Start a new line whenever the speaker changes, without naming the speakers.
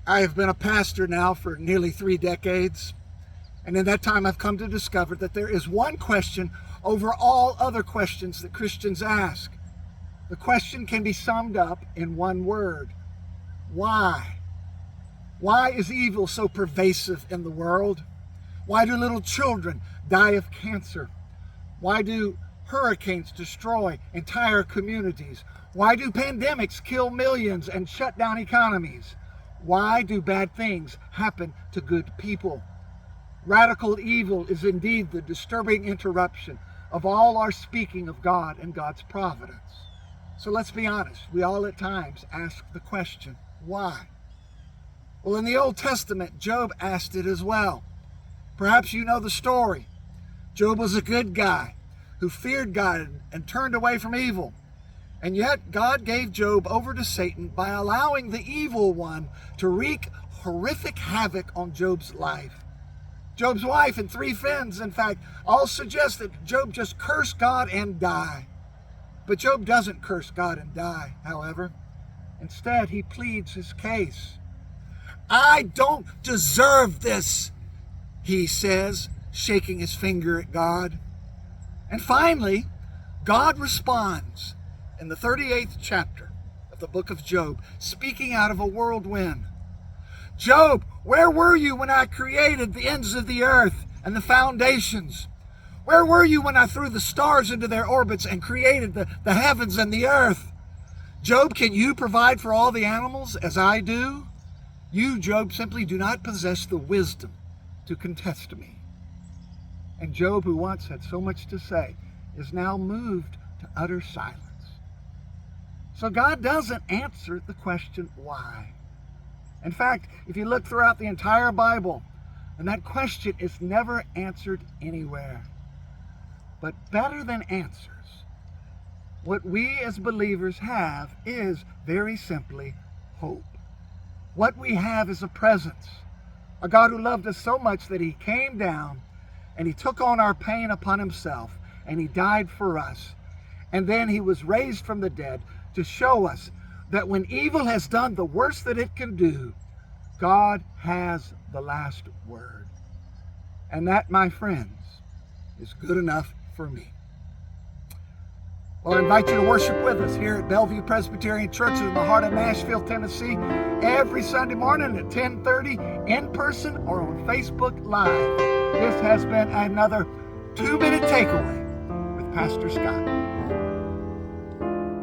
I have been a pastor now for nearly 3 decades, and in that time I've come to discover that there is one question over all other questions that Christians ask. The question can be summed up in one word: why? Why is evil so pervasive in the world? Why do little children die of cancer? Why do hurricanes destroy entire communities? Why do pandemics kill millions and shut down economies? Why do bad things happen to good people? Radical evil is indeed the disturbing interruption of all our speaking of God and God's providence. So let's be honest, we all at times ask the question, why? Well, in the Old Testament, Job asked it as well. Perhaps you know the story. Job was a good guy who feared God and turned away from evil. And yet God gave Job over to Satan by allowing the evil one to wreak horrific havoc on Job's life. Job's wife and 3 friends, in fact, all suggest that Job just curse God and die. But Job doesn't curse God and die, however. Instead, he pleads his case. I don't deserve this, he says, shaking his finger at God. And finally, God responds in the 38th chapter of the book of Job, speaking out of a whirlwind. Job, where were you when I created the ends of the earth and the foundations? Where were you when I threw the stars into their orbits and created the heavens and the earth? Job, can you provide for all the animals as I do? You, Job, simply do not possess the wisdom to contest me. And Job, who once had so much to say, is now moved to utter silence. So God doesn't answer the question, why? In fact, if you look throughout the entire Bible, and that question is never answered anywhere. But better than answers, what we as believers have is very simply hope. What we have is a presence, a God who loved us so much that he came down and he took on our pain upon himself and he died for us. And then he was raised from the dead to show us that when evil has done the worst that it can do, God has the last word. And that, my friends, is good enough for me. Well, I invite you to worship with us here at Bellevue Presbyterian Church in the heart of Nashville, Tennessee, every Sunday morning at 10:30 in person or on Facebook Live. This has been another 2-minute takeaway with Pastor Scott.